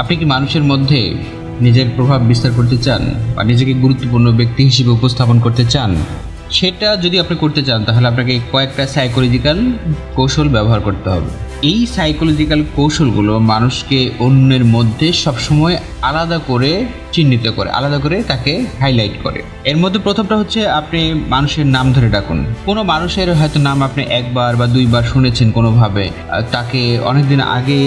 আপনি কি মানুষের মধ্যে নিজের প্রভাব বিস্তার করতে চান বা নিজেকে গুরুত্বপূর্ণ ব্যক্তি হিসেবে উপস্থাপন করতে চান? সেটা যদি আপনি করতে চান তাহলে আপনাকে কয়েকটা সাইকোলজিক্যাল কৌশল ব্যবহার করতে হবে। এই সাইকোলজিক্যাল কৌশলগুলো মানুষকে অন্যের মধ্যে সবসময় আলাদা করে চিহ্নিত করে, আলাদা করে তাকে হাইলাইট করে। এর মধ্যে প্রথমটা হচ্ছে আপনি মানুষের নাম ধরে ডাকুন। কোনো মানুষের হয়তো নাম আপনি একবার বা দুইবার শুনেছেন কোনোভাবে, তাকে অনেকদিন আগে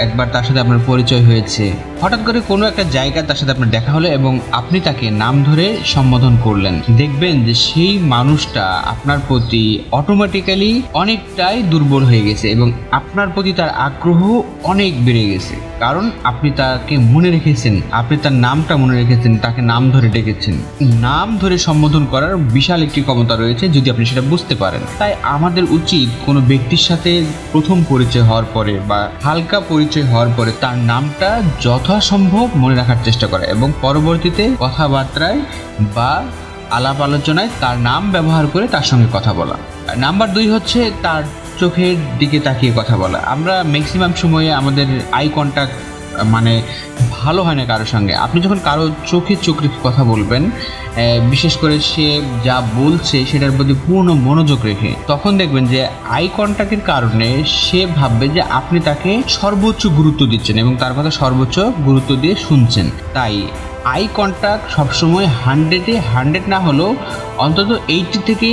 একবার তার সাথে আপনার পরিচয় হয়েছে, হঠাৎ করে কোনো একটা জায়গায় তার সাথে আপনার দেখা হলো এবং আপনি তাকে নাম ধরে সম্বোধন করলেন। দেখবেন যে সেই মানুষটা আপনার প্রতি অটোমেটিক্যালি অনেকটাই দুর্বল হয়ে গেছে এবং আপনার প্রতি তার আগ্রহ অনেক বেড়ে গেছে, কারণ আপনি তাকে মনে রেখেছেন, আপনি তার নামটা মনে রেখেছেন, তাকে নাম ধরে ডেকেছেন। নাম ধরে সম্বোধন করার বিশাল একটি ক্ষমতা রয়েছে যদি আপনি সেটা বুঝতে পারেন। তাই আমাদের উচিত কোনো ব্যক্তির সাথে প্রথম পরিচয় হওয়ার পরে বা হালকা পরিচয় হওয়ার পরে তার নামটা যথাসম্ভব মনে রাখার চেষ্টা করা এবং পরবর্তীতে কথাবার্তায় বা আলাপ আলোচনায় তার নাম ব্যবহার করে তার সঙ্গে কথা বলা। নাম্বার 2 হচ্ছে তার চোখের দিকে তাকিয়ে কথা বলা। আমরা ম্যাক্সিমাম সময়ে আমাদের আই কন্ট্যাক্ট মানে ভালো হয় না কারোর সঙ্গে। আপনি যখন কারো চোখে চোখ রেখে কথা বলবেন, বিশেষ করে সে যা বলছে সেটার প্রতি পূর্ণ মনোযোগ রেখে, তখন দেখবেন যে আই কন্ট্যাক্টের কারণে সে ভাববে যে আপনি তাকে সর্বোচ্চ গুরুত্ব দিচ্ছেন এবং তার কথা সর্বোচ্চ গুরুত্ব দিয়ে শুনছেন। তাই আই কন্ট্যাক্ট সবসময় 100 না হলেও অন্তত 80 থেকে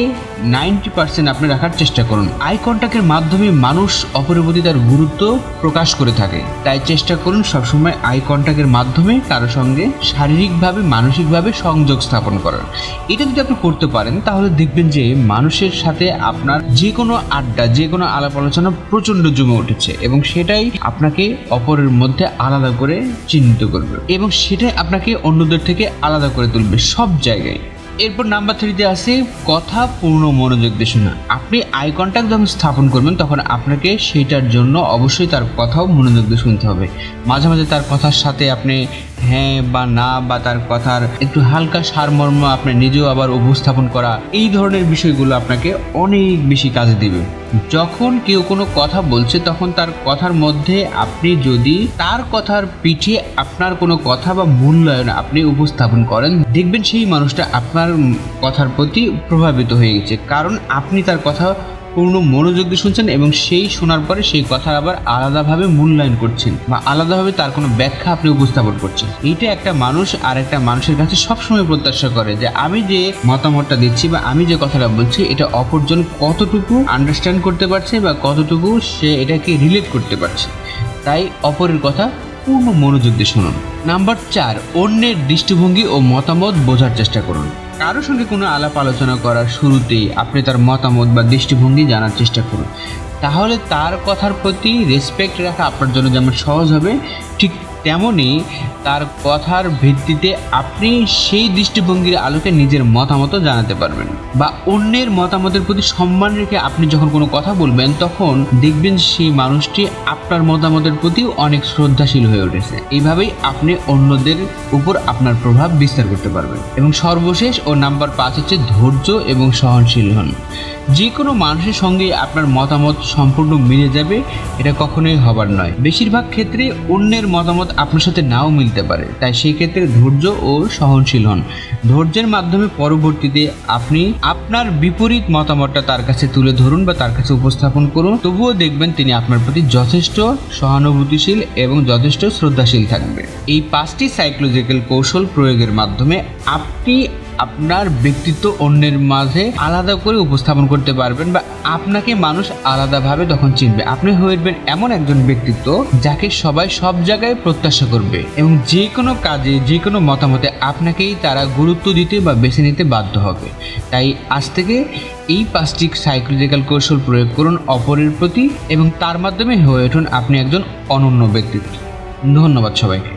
90% আপনি রাখার চেষ্টা করুন। আই কন্ট্যাক্টের মাধ্যমে মানুষ অপরের প্রতি তার গুরুত্ব প্রকাশ করে থাকে। তাই চেষ্টা করুন সবসময় আই কন্ট্যাক্টের মাধ্যমে কারো সঙ্গে শারীরিকভাবে মানসিকভাবে সংযোগ স্থাপন করার। এটা যদি আপনি করতে পারেন তাহলে দেখবেন যে মানুষের সাথে আপনার যে কোনো আড্ডা, যে কোনো আলাপ আলোচনা প্রচণ্ড জমে উঠেছে এবং সেটাই আপনাকে অপরের মধ্যে আলাদা করে চিহ্নিত করবে এবং সেটাই আপনাকে অন্যদের থেকে আলাদা করে তুলবে সব জায়গায়। এরপর নাম্বার 3 আছে কথা পূর্ণ মনোযোগ দিয়ে শোনা। আপনি আই কন্ট্যাক্ট যখন স্থাপন করবেন তখন আপনাকে সেইটার জন্য অবশ্যই তার কথাও মনোযোগ দিয়ে শুনতে হবে। মাঝে মাঝে তার কথার সাথে আপনি হ্যাঁ বা না বা তার কথার একটু হালকা সারমর্ম আপনি নিজেও আবার উপস্থাপন করা, এই ধরনের বিষয়গুলো আপনাকে অনেক বেশি কাজে দেবে। যখন কেউ কোনো কথা বলছে তখন তার কথার মধ্যে আপনি যদি তার কথার পিঠে আপনার কোনো কথা বা মূল্যায়ন আপনি উপস্থাপন করেন, দেখবেন সেই মানুষটা আপনার কথার প্রতি প্রভাবিত হয়ে গেছে, কারণ আপনি তার কথা পূর্ণ মনোযোগ দিয়ে শুনছেন এবং সেই শোনার পরে সেই কথা আবার আলাদাভাবে মূল্যায়ন করছেন বা আলাদাভাবে তার কোনো ব্যাখ্যা আপনি উপস্থাপন করছেন। এইটা একটা মানুষ আর একটা মানুষের কাছে সবসময় প্রত্যাশা করে যে আমি যে মতামতটা দিচ্ছি বা আমি যে কথাটা বলছি এটা অপরজন কতটুকু আন্ডারস্ট্যান্ড করতে পারছে বা কতটুকু সে এটাকে রিলেট করতে পারছে। তাই অপরের কথা পূর্ণ মনোযোগ দিয়ে শুনুন। নাম্বার 4, অন্যের দৃষ্টিভঙ্গি ও মতামত বোঝার চেষ্টা করুন। কারোর সঙ্গে কোনো আলাপ আলোচনা করার শুরুতেই আপনি তার মতামত বা দৃষ্টিভঙ্গি জানার চেষ্টা করুন। তাহলে তার কথার প্রতি রেসপেক্ট রাখা আপনার জন্য যেমন সহজ হবে, ঠিক তেমনই তার কথার ভিত্তিতে আপনি সেই দৃষ্টিভঙ্গির আলোকে নিজের মতামতও জানাতে পারবেন বা অন্যের মতামতের প্রতি সম্মান রেখে আপনি যখন কোনো কথা বলবেন তখন দেখবেন সেই মানুষটি আপনার মতামতের প্রতি অনেক শ্রদ্ধাশীল হয়ে উঠেছে। এইভাবেই আপনি অন্যদের উপর আপনার প্রভাব বিস্তার করতে পারবেন। এবং সর্বশেষ ও নাম্বার 5 হচ্ছে ধৈর্য এবং সহনশীল হন। যে কোনো মানুষের সঙ্গে আপনার মতামত সম্পূর্ণ মিলে যাবে এটা কখনোই হবার নয়। বেশিরভাগ ক্ষেত্রে অন্যের মতামত আপনার সাথে নাও মিলতে পারে, তাই সেই ক্ষেত্রে ধৈর্য ও সহনশীল হন। ধৈর্যের মাধ্যমে পরবর্তীতে আপনি আপনার বিপরীত মতামতটা তার কাছে তুলে ধরুন বা তার কাছে উপস্থাপন করুন, তবুও দেখবেন তিনি আপনার প্রতি যথেষ্ট সহানুভূতিশীল এবং যথেষ্ট শ্রদ্ধাশীল থাকবে। এই 5টি সাইকোলজিক্যাল কৌশল প্রয়োগের মাধ্যমে আপনি আপনার ব্যক্তিত্ব অন্যের মাঝে আলাদা করে উপস্থাপন করতে পারবেন বা আপনাকে মানুষ আলাদাভাবে তখন চিনবে। আপনি হয়ে উঠবেন এমন একজন ব্যক্তিত্ব যাকে সবাই সব জায়গায় প্রত্যাশা করবে এবং যে কোনো কাজে যে কোনো মতামতে আপনাকেই তারা গুরুত্ব দিতে বা বেছে নিতে বাধ্য হবে। তাই আজ থেকে এই 5টি সাইকোলজিক্যাল কৌশল প্রয়োগ করুন অপরের প্রতি এবং তার মাধ্যমে হয়ে উঠুন আপনি একজন অনন্য ব্যক্তিত্ব। ধন্যবাদ সবাইকে।